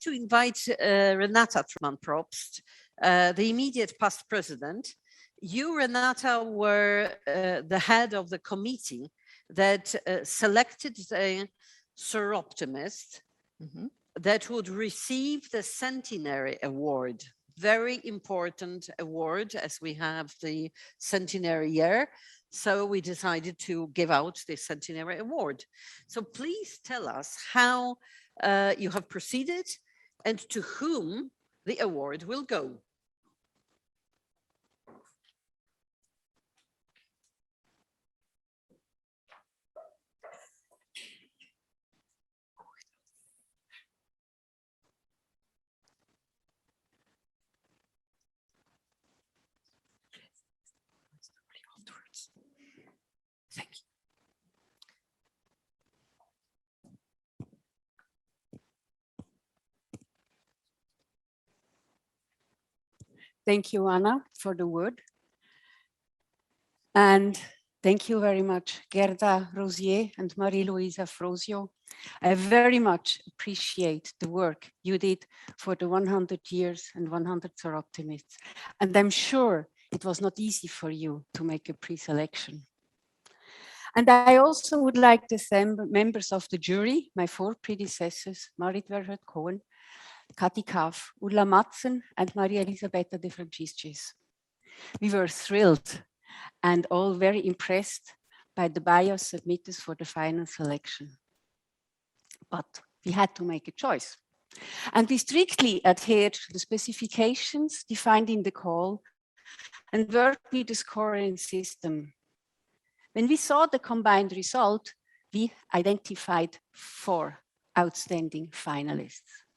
to invite Renata Truman-Probst, the immediate past president. You, Renata, were the head of the committee that selected the Soroptimist that would receive the Centenary Award. Very important award, as we have the centenary year. So we decided to give out the Centenary Award. So please tell us how you have proceeded and to whom the award will go. Thank you. Thank you, Anna, for the word. And thank you very much, Gerda Rosier and Marie-Louisa Frosio. I very much appreciate the work you did for the 100 years and 100 Soroptimists. And I'm sure it was not easy for you to make a pre-selection. And I also would like to thank members of the jury, my 4 predecessors, Marit Verhert-Cohen, Kati Kaff, Ulla Matzen, and Maria Elisabetta de Franciscis. We were thrilled and all very impressed by the bios submitted for the final selection. But we had to make a choice. And we strictly adhered to the specifications defined in the call and worked with the scoring system. When we saw the combined result, we identified 4 outstanding finalists.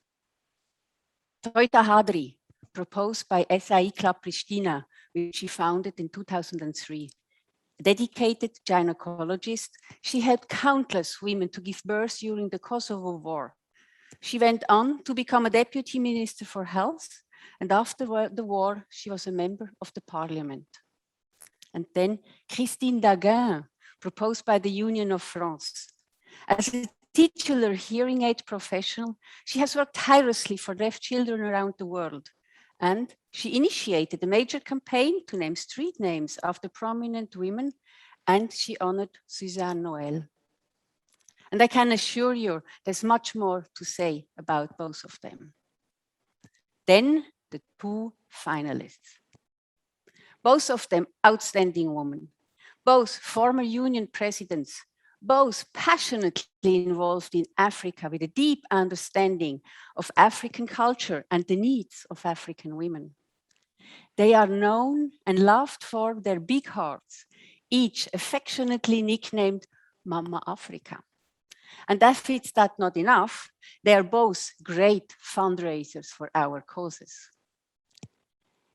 Toita Hadri, proposed by SIE Club Pristina, which she founded in 2003. A dedicated gynecologist, she helped countless women to give birth during the Kosovo War. She went on to become a deputy minister for health, and after the war, she was a member of the parliament. And then Christine Daguin, proposed by the Union of France. As a titular hearing aid professional, she has worked tirelessly for deaf children around the world. And she initiated a major campaign to name street names after prominent women, and she honored Suzanne Noël. And I can assure you, there's much more to say about both of them. Then the 2 finalists. Both of them outstanding women, both former union presidents, both passionately involved in Africa with a deep understanding of African culture and the needs of African women. They are known and loved for their big hearts, each affectionately nicknamed Mama Africa. And if it's that not enough, they are both great fundraisers for our causes.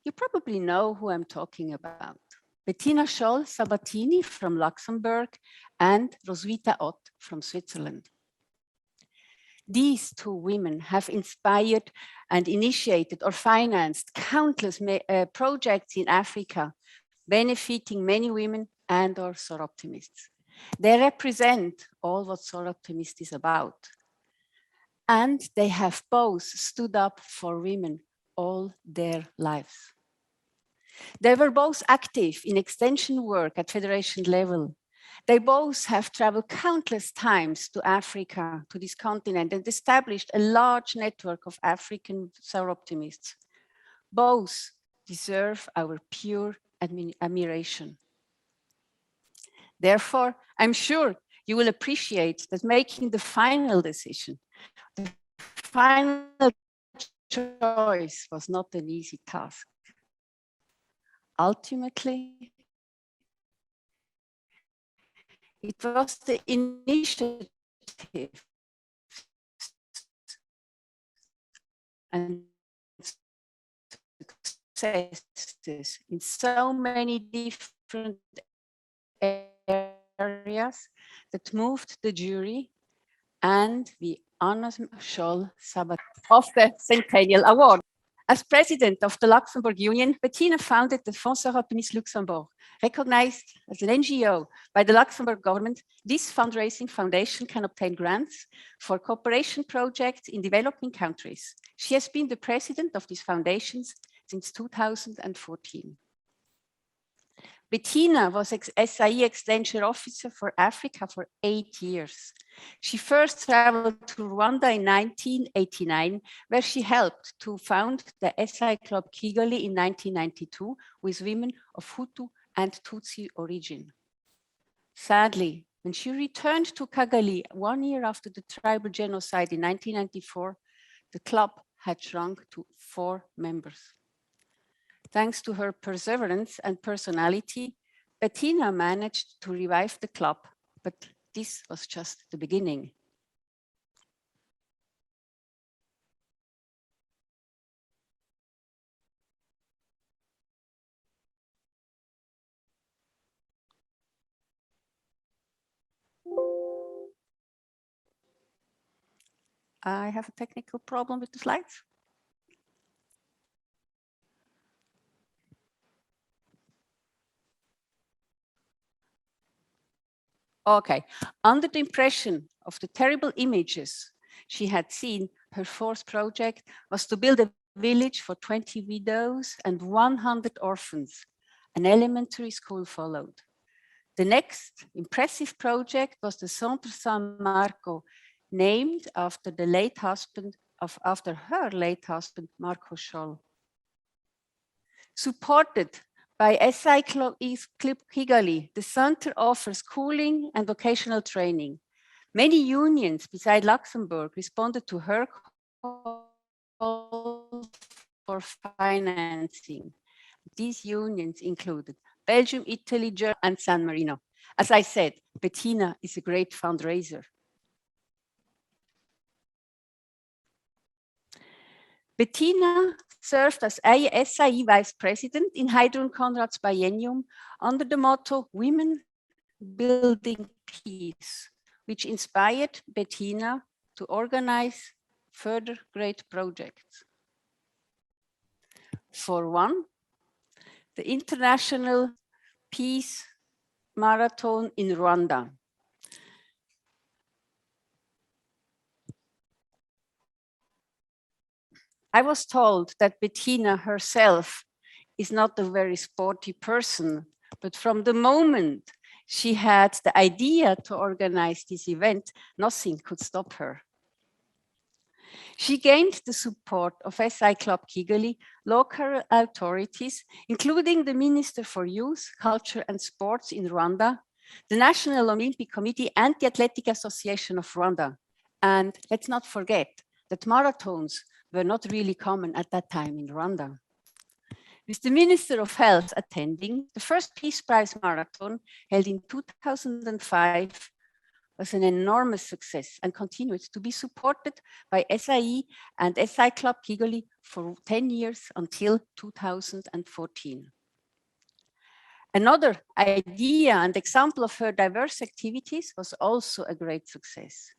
You probably know who I'm talking about. Bettina Scholl-Sabatini from Luxembourg and Roswitha Ott from Switzerland. These 2 women have inspired and initiated or financed countless projects in Africa, benefiting many women and or Soroptimists. They represent all what Soroptimist is about. And they have both stood up for women all their lives. They were both active in extension work at federation level. They both have traveled countless times to Africa, to this continent, and established a large network of African Soroptimists. Both deserve our pure admiration. Therefore, I'm sure you will appreciate that making the final decision, the final choice was not an easy task. Ultimately, it was the initiative and successes in so many different areas that moved the jury, and we honor Scholl-Sabatini of the Centennial Award. As president of the Luxembourg Union, Bettina founded the Fonds Soroptimist Luxembourg. Recognized as an NGO by the Luxembourg government, this fundraising foundation can obtain grants for cooperation projects in developing countries. She has been the president of these foundations since 2014. Bettina was SIE Extension Officer for Africa for 8 years. She first traveled to Rwanda in 1989, where she helped to found the SI Club Kigali in 1992 with women of Hutu and Tutsi origin. Sadly, when she returned to Kigali 1 year after the tribal genocide in 1994, the club had shrunk to 4 members. Thanks to her perseverance and personality, Bettina managed to revive the club, but this was just the beginning. I have a technical problem with the slides. Okay, under the impression of the terrible images she had seen, her fourth project was to build a village for 20 widows and 100 orphans. An elementary school followed. The next impressive project was the Centre San Marco, named after her late husband, Marco Scholl. Supported by SI Club Kigali, the center offers schooling and vocational training. Many unions beside Luxembourg responded to her call for financing. These unions included Belgium, Italy, Germany, and San Marino. As I said, Bettina is a great fundraiser. Bettina served as SIE Vice President in Heidrun Conrad's biennium under the motto Women Building Peace, which inspired Bettina to organize further great projects. For one, the International Peace Marathon in Rwanda. I was told that Bettina herself is not a very sporty person, but from the moment she had the idea to organize this event, nothing could stop her. She gained the support of SI Club Kigali, local authorities, including the Minister for Youth, Culture and Sports in Rwanda, the National Olympic Committee and the Athletic Association of Rwanda. And let's not forget that marathons were not really common at that time in Rwanda. With the Minister of Health attending, the first Peace Prize Marathon held in 2005 was an enormous success and continued to be supported by SIE and SI Club Kigali for 10 years until 2014. Another idea and example of her diverse activities was also a great success.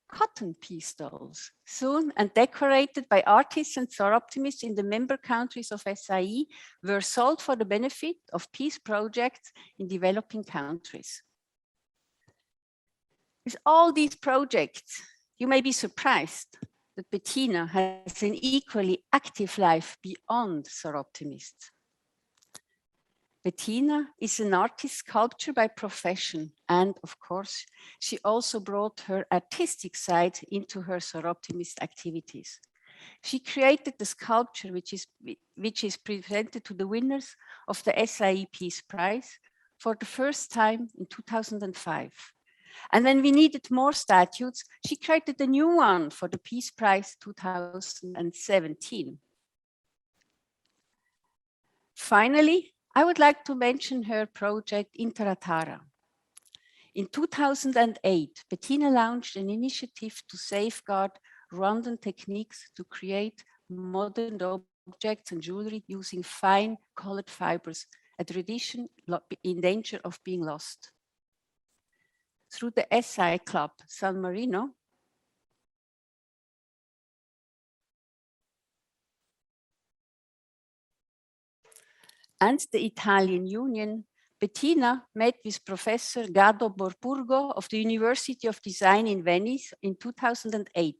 Cotton peace dolls, sewn and decorated by artists and Soroptimists in the member countries of SIE, were sold for the benefit of peace projects in developing countries. With all these projects, you may be surprised that Bettina has an equally active life beyond Soroptimists. Bettina is an artist sculptor by profession, and of course, she also brought her artistic side into her Soroptimist activities. She created the sculpture which is presented to the winners of the SIE Peace Prize for the first time in 2005. And when we needed more statues, she created a new one for the Peace Prize 2017. Finally, I would like to mention her project Interatara. In 2008, Bettina launched an initiative to safeguard Rwandan techniques to create modern objects and jewelry using fine colored fibers, a tradition in danger of being lost. Through the SI Club San Marino, and the Italian Union, Bettina met with Professor Gado Borburgo of the University of Design in Venice in 2008.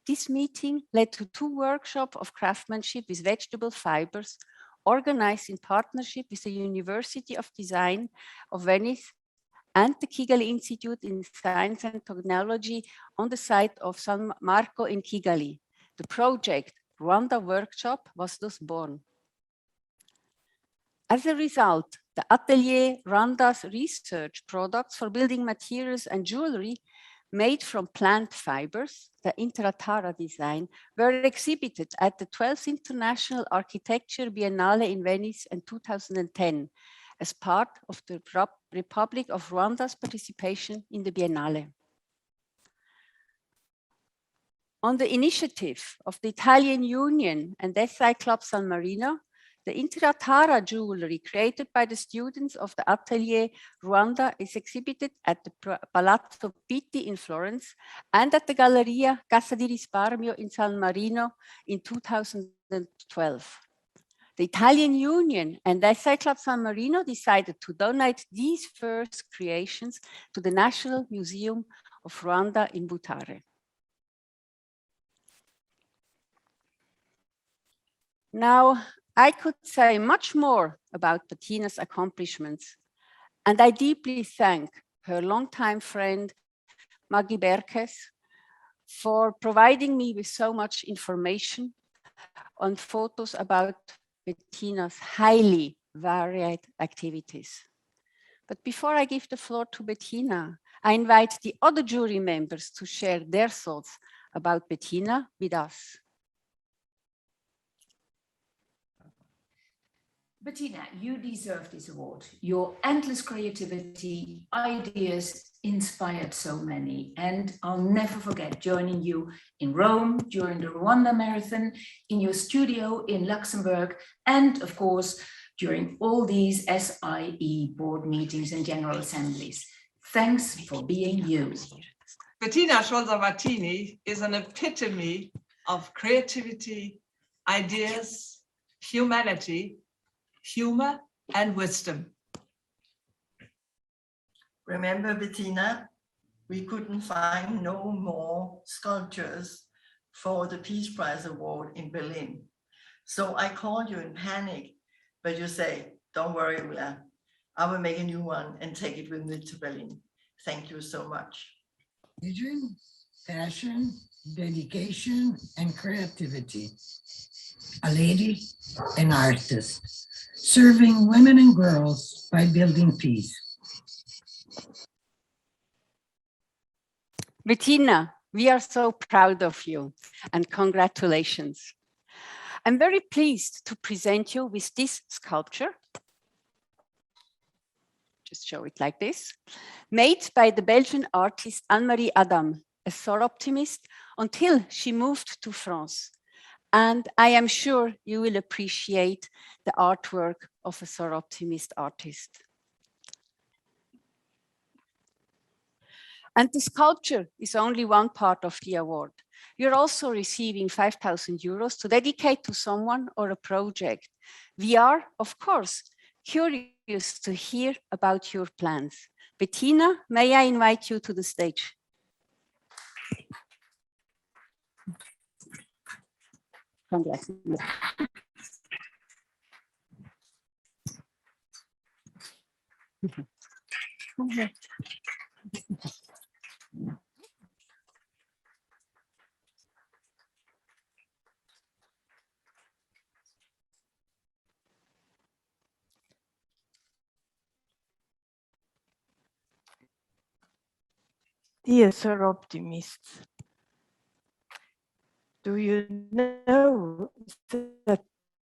This meeting led to 2 workshops of craftsmanship with vegetable fibers, organized in partnership with the University of Design of Venice and the Kigali Institute in Science and Technology on the site of San Marco in Kigali. The project Rwanda Workshop was thus born. As a result, the Atelier Rwanda's research products for building materials and jewelry made from plant fibers, the Interatara design, were exhibited at the 12th International Architecture Biennale in Venice in 2010 as part of the Republic of Rwanda's participation in the Biennale. On the initiative of the Italian Union and SIE Club San Marino, the Interatara jewelry created by the students of the Atelier Rwanda is exhibited at the Palazzo Pitti in Florence and at the Galleria Casa di Risparmio in San Marino in 2012. The Italian Union and SIE Club San Marino decided to donate these first creations to the National Museum of Rwanda in Butare. Now, I could say much more about Bettina's accomplishments, and I deeply thank her longtime friend, Maggie Berkes, for providing me with so much information on photos about Bettina's highly varied activities. But before I give the floor to Bettina, I invite the other jury members to share their thoughts about Bettina with us. Bettina, you deserve this award. Your endless creativity, ideas inspired so many. And I'll never forget joining you in Rome during the Rwanda Marathon, in your studio in Luxembourg, and of course, during all these SIE board meetings and general assemblies. Thanks for being you. Bettina Scholzer-Martini is an epitome of creativity, ideas, humanity, humor, and wisdom. Remember, Bettina, we couldn't find no more sculptures for the Peace Prize Award in Berlin. So I called you in panic, but you say, don't worry, Ulla, I will make a new one and take it with me to Berlin. Thank you so much. Vision, passion, dedication, and creativity. A lady, an artist, serving women and girls by building peace. Bettina, we are so proud of you and congratulations. I'm very pleased to present you with this sculpture. Just show it like this. Made by the Belgian artist Anne-Marie Adam, a Soroptimist, until she moved to France. And I am sure you will appreciate the artwork of a Soroptimist artist. And the sculpture is only one part of the award. You're also receiving 5,000 euros to dedicate to someone or a project. We are, of course, curious to hear about your plans. Bettina, may I invite you to the stage? Congratulations. Dear Soroptimists, do you know that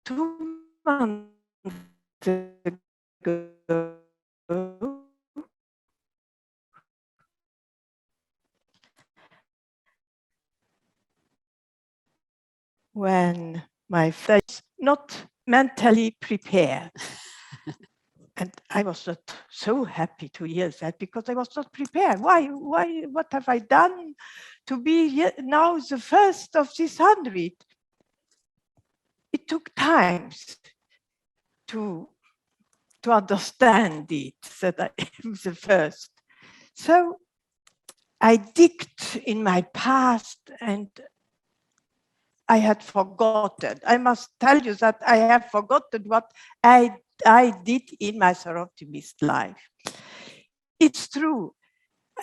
2 months ago, when my father was not mentally prepared, and I was not so happy to hear that because I was not prepared. Why, what have I done to be now the first of this 100? It took time. to understand it, that I am the first. So I digged in my past and I had forgotten. I must tell you that I have forgotten what I did in my Soroptimist life. It's true,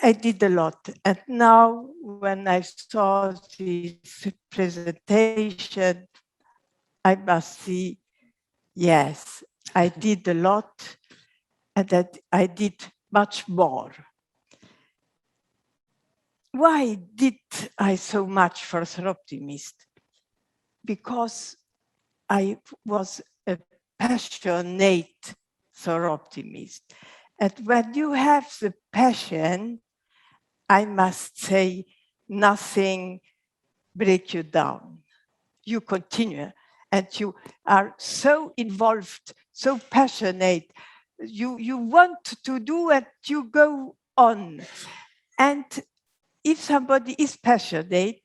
I did a lot. And now when I saw this presentation, I must see, yes, I did a lot and that I did much more. Why did I so much for Soroptimist? Because I was a passionate Soroptimist. And when you have the passion, I must say, nothing breaks you down. You continue and you are so involved, so passionate. You want to do it, you go on. And if somebody is passionate,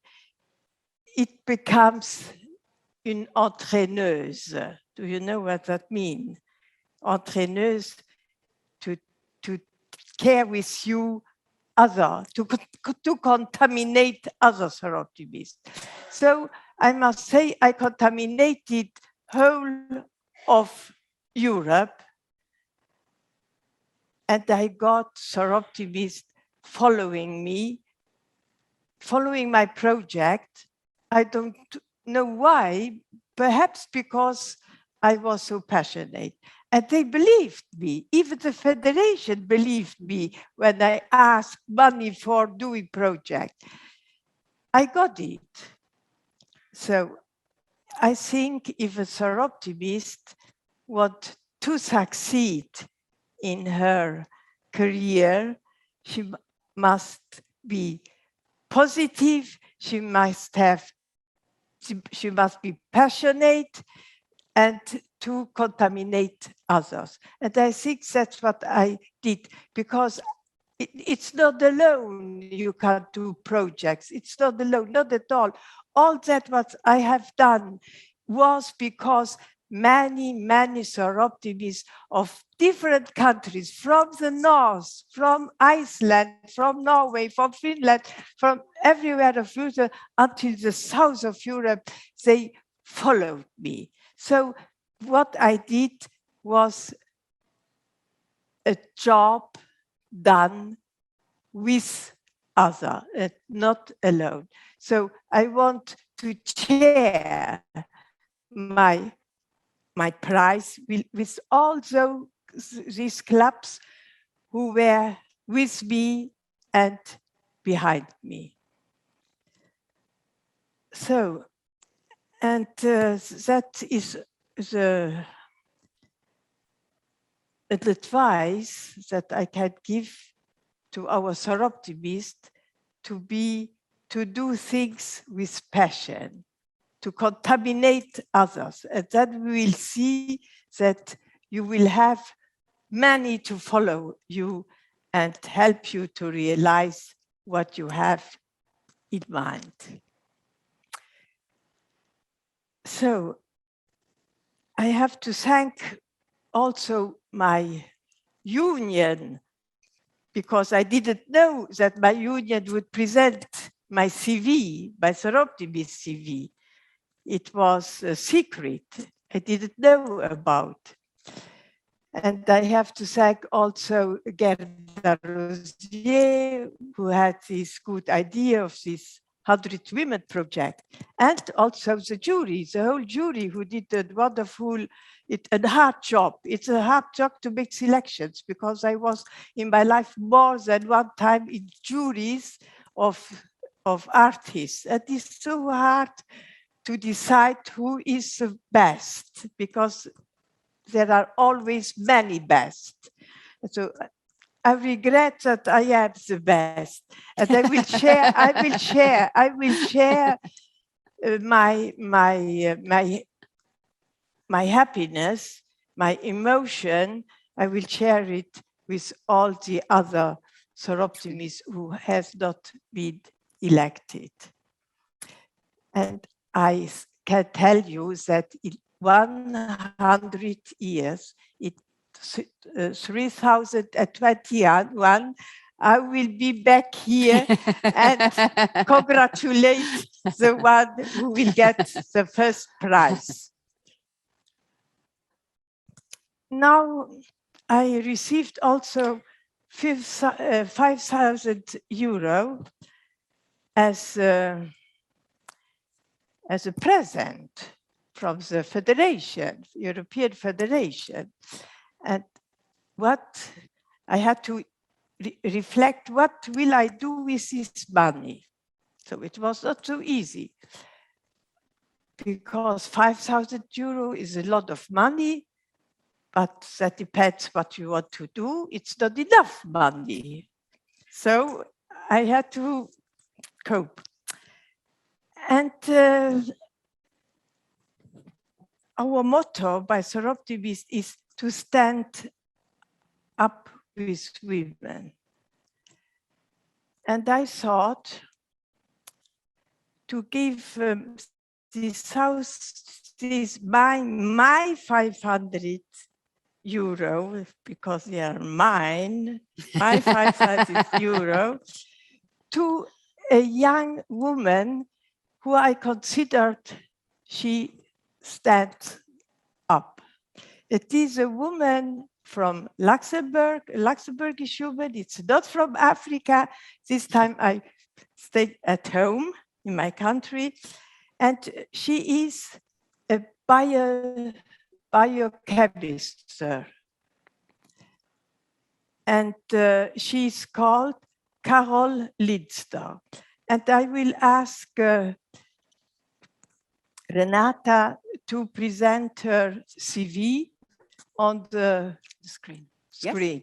it becomes une entraîneuse. Do you know what that means? Entraîneuse, to care with you other, to contaminate other Soroptimists. So I must say I contaminated whole of Europe, and I got Soroptimists following me, following my project. I don't know why, perhaps because I was so passionate. And they believed me. Even the Federation believed me when I asked money for doing project. I got it. So I think if a Soroptimist wants to succeed in her career, she must be positive, she must be passionate, and to contaminate others. And I think that's what I did, because it's not alone you can do projects. It's not alone, not at all. All that what I have done was because many Soroptimists of different countries, from the north, from Iceland, from Norway, from Finland, from everywhere of Europe until the south of Europe, they followed me. So what I did was a job done with others, not alone. So I want to share my prize with all these clubs who were with me and behind me. So, and that is the advice that I can give to our Soroptimists, to do things with passion, to contaminate others. And then we will see that you will have many to follow you and help you to realize what you have in mind. So I have to thank also my union, because I didn't know that my union would present my CV, my Soroptimist CV. It was a secret I didn't know about. And I have to thank also Gerda Rosier, who had this good idea of this 100 Women project, and also the jury, the whole jury, who did a wonderful, a hard job. It's a hard job to make selections, because I was in my life more than one time in juries of artists. And it's so hard to decide who is the best, because there are always many best. So I regret that I am the best, and I will share. I will share my happiness, my emotion. I will share it with all the other Soroptimists who has not been elected. And I can tell you that 100 years, 3021, I will be back here and congratulate the one who will get the first prize. Now, I received also 5,000 euro as a present from the Federation, European Federation. And what I had to reflect, what will I do with this money? So it was not so easy, because 5,000 euro is a lot of money, but that depends what you want to do. It's not enough money. So I had to cope. And our motto by Soroptimist is to stand up with women. And I thought to give my 500 euro, because they are mine, my 500 euro, to a young woman who I considered she stands up. It is a woman from Luxembourg, a Luxembourgish woman. It's not from Africa. This time I stayed at home in my country. And she is a biochemist. And she's called Carol Lindster. And I will ask Renata to present her CV on the screen. Yes.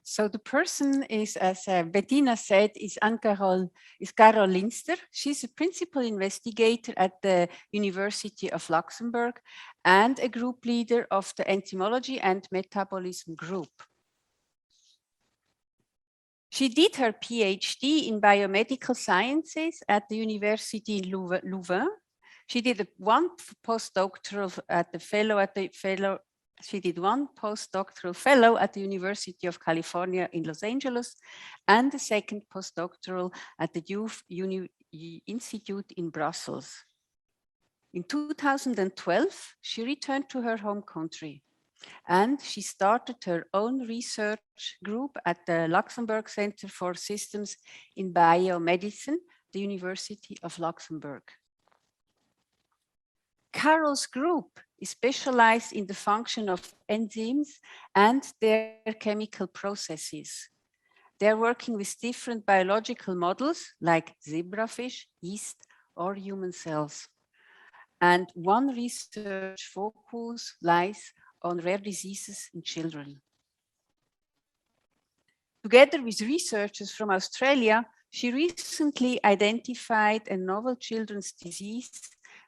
So the person is, as Bettina said, is Carol Lindster. She's a principal investigator at the University of Luxembourg and a group leader of the Enzymology and Metabolism group. She did her PhD in biomedical sciences at the University in Louvain. She did one postdoctoral fellow at the University of California in Los Angeles and the second postdoctoral at the Youth Institute in Brussels. In 2012, she returned to her home country and she started her own research group at the Luxembourg Center for Systems in Biomedicine, the University of Luxembourg. Carol's group is specialized in the function of enzymes and their chemical processes. They're working with different biological models like zebrafish, yeast, or human cells. And one research focus lies on rare diseases in children. Together with researchers from Australia, she recently identified a novel children's disease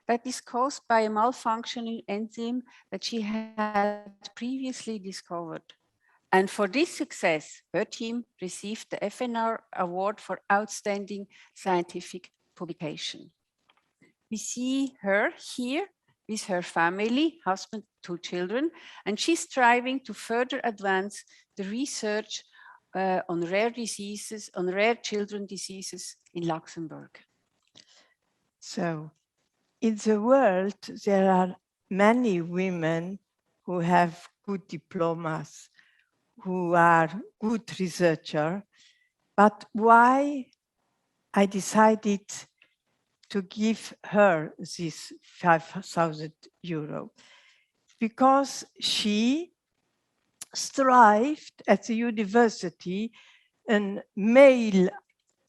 that is caused by a malfunctioning enzyme that she had previously discovered. And for this success, her team received the FNR Award for Outstanding Scientific Publication. We see her here with her family, husband, 2 children, and she's striving to further advance the research on rare diseases, on rare children diseases in Luxembourg. So, in the world, there are many women who have good diplomas, who are good researchers, but why I decided to give her this 5,000 euro? Because she strived at the university in male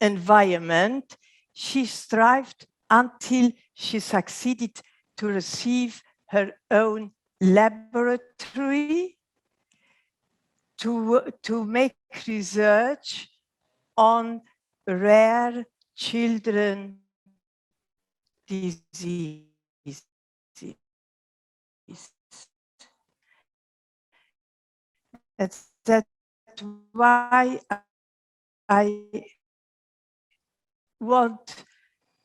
environment. She strived until she succeeded to receive her own laboratory to make research on rare children diseases. That's why I want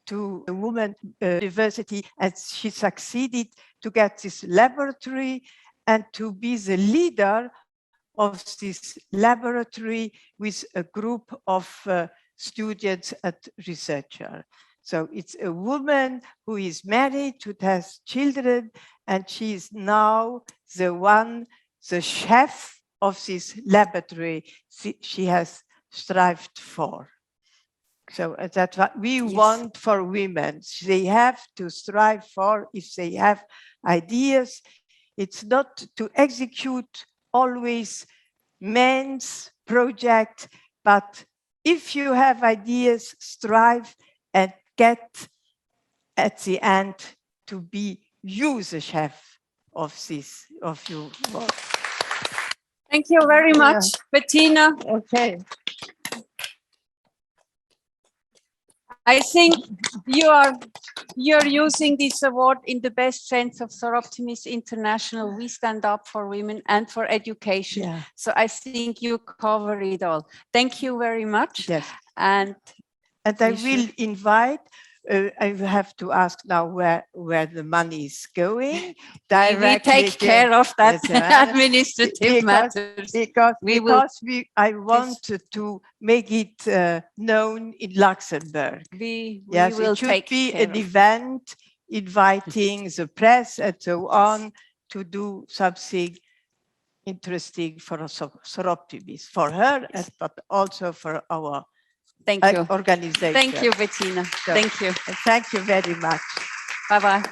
to a woman university, and she succeeded to get this laboratory and to be the leader of this laboratory with a group of students and researchers. So it's a woman who is married, who has children, and she is now the chef of this laboratory she has strived for. So that's what we want for women. They have to strive for, if they have ideas, it's not to execute always men's project, but if you have ideas, strive and get at the end to be you the chef of this, of your work. Thank you very much, Bettina. Okay. I think you're using this award in the best sense of Soroptimist International. We stand up for women and for education. Yeah. So I think you cover it all. Thank you very much. Yes. And I will invite, I have to ask now where the money is going. we take care of that administrative matters. I wanted to make it known in Luxembourg. We Yes, will it should take be care an of event inviting the press and so on to do something interesting for Soroptimist, for her, but also for our Thank you. organization. Thank you, Bettina. So, Thank you. Thank you very much. Bye-bye.